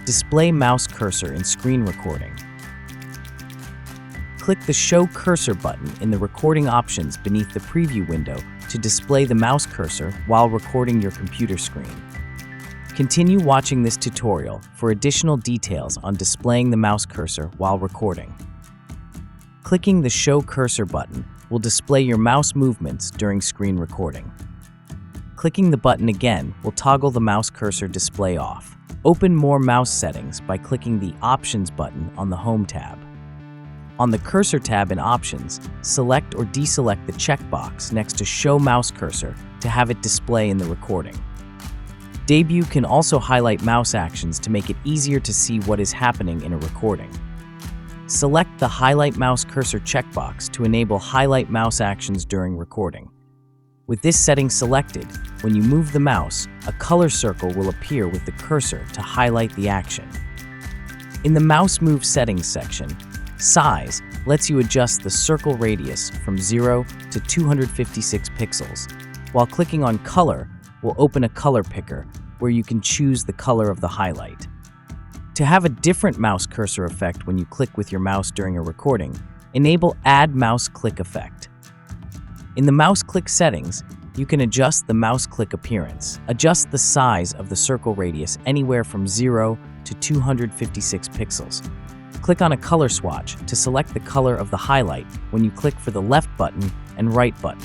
Display mouse cursor in screen recording. Click the Show Cursor button in the recording options beneath the preview window to display the mouse cursor while recording your computer screen. Continue watching this tutorial for additional details on displaying the mouse cursor while recording. Clicking the Show Cursor button will display your mouse movements during screen recording. Clicking the button again will toggle the mouse cursor display off. Open More Mouse Settings by clicking the Options button on the Home tab. On the Cursor tab in Options, select or deselect the checkbox next to Show Mouse Cursor to have it display in the recording. Debut can also highlight mouse actions to make it easier to see what is happening in a recording. Select the Highlight Mouse Cursor checkbox to enable highlight mouse actions during recording. With this setting selected, when you move the mouse, a color circle will appear with the cursor to highlight the action. In the Mouse Move Settings section, Size lets you adjust the circle radius from 0 to 256 pixels, while clicking on Color will open a color picker where you can choose the color of the highlight. To have a different mouse cursor effect when you click with your mouse during a recording, enable Add Mouse Click Effect. In the mouse click settings, you can adjust the mouse click appearance. Adjust the size of the circle radius anywhere from 0 to 256 pixels. Click on a color swatch to select the color of the highlight when you click for the left button and right button.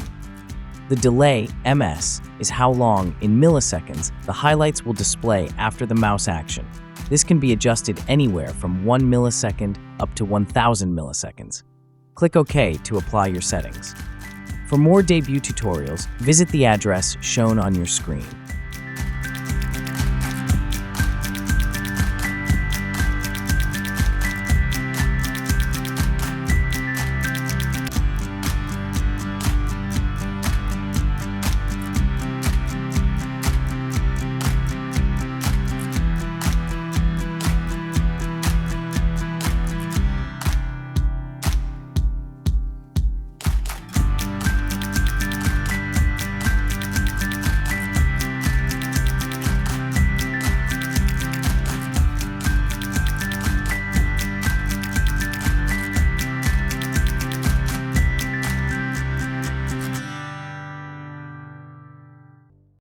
The delay, ms, is how long, in milliseconds, the highlights will display after the mouse action. This can be adjusted anywhere from 1 millisecond up to 1000 milliseconds. Click OK to apply your settings. For more Debut tutorials, visit the address shown on your screen.